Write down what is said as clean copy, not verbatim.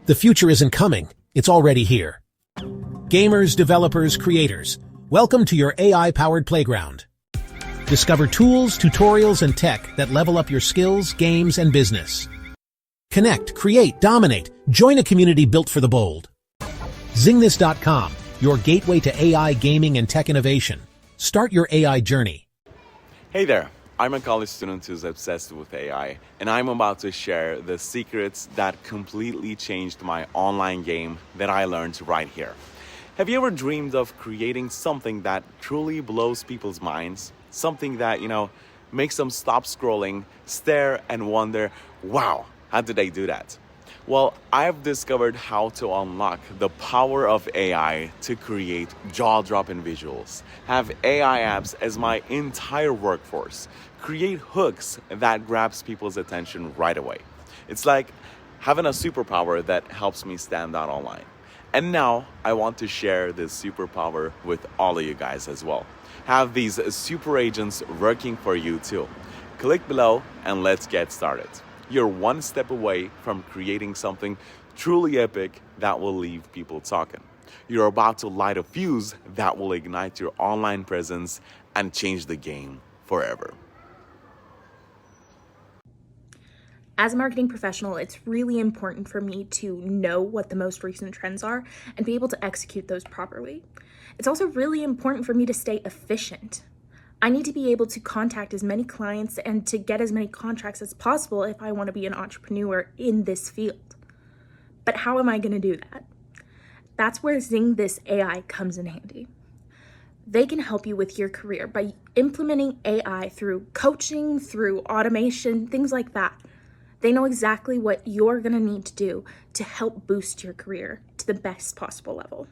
The future isn't coming, it's already here. Gamers, developers, creators, welcome to your AI-powered playground. Discover tools, tutorials, and tech that level up your skills, games, and business. Connect, create, dominate. Join a community built for the bold. ZingThis.com, your gateway to AI, gaming, and tech innovation. Start your AI journey. Hey there, I'm a college student who's obsessed with AI, and I'm about to share the secrets that completely changed my online game that I learned right here. Have you ever dreamed of creating something that truly blows people's minds? Something that, makes them stop scrolling, stare, and wonder, wow, how did they do that? Well, I've discovered how to unlock the power of AI to create jaw-dropping visuals, have AI apps as my entire workforce, create hooks that grabs people's attention right away. It's like having a superpower that helps me stand out online. And now I want to share this superpower with all of you guys as well. Have these super agents working for you too. Click below and let's get started. You're one step away from creating something truly epic that will leave people talking. You're about to light a fuse that will ignite your online presence and change the game forever. As a marketing professional, it's really important for me to know what the most recent trends are and be able to execute those properly. It's also really important for me to stay efficient. I need to be able to contact as many clients and to get as many contracts as possible if I want to be an entrepreneur in this field. But how am I going to do that? That's where ZingThis AI comes in handy. They can help you with your career by implementing AI through coaching, through automation, things like that. They know exactly what you're going to need to do to help boost your career to the best possible level.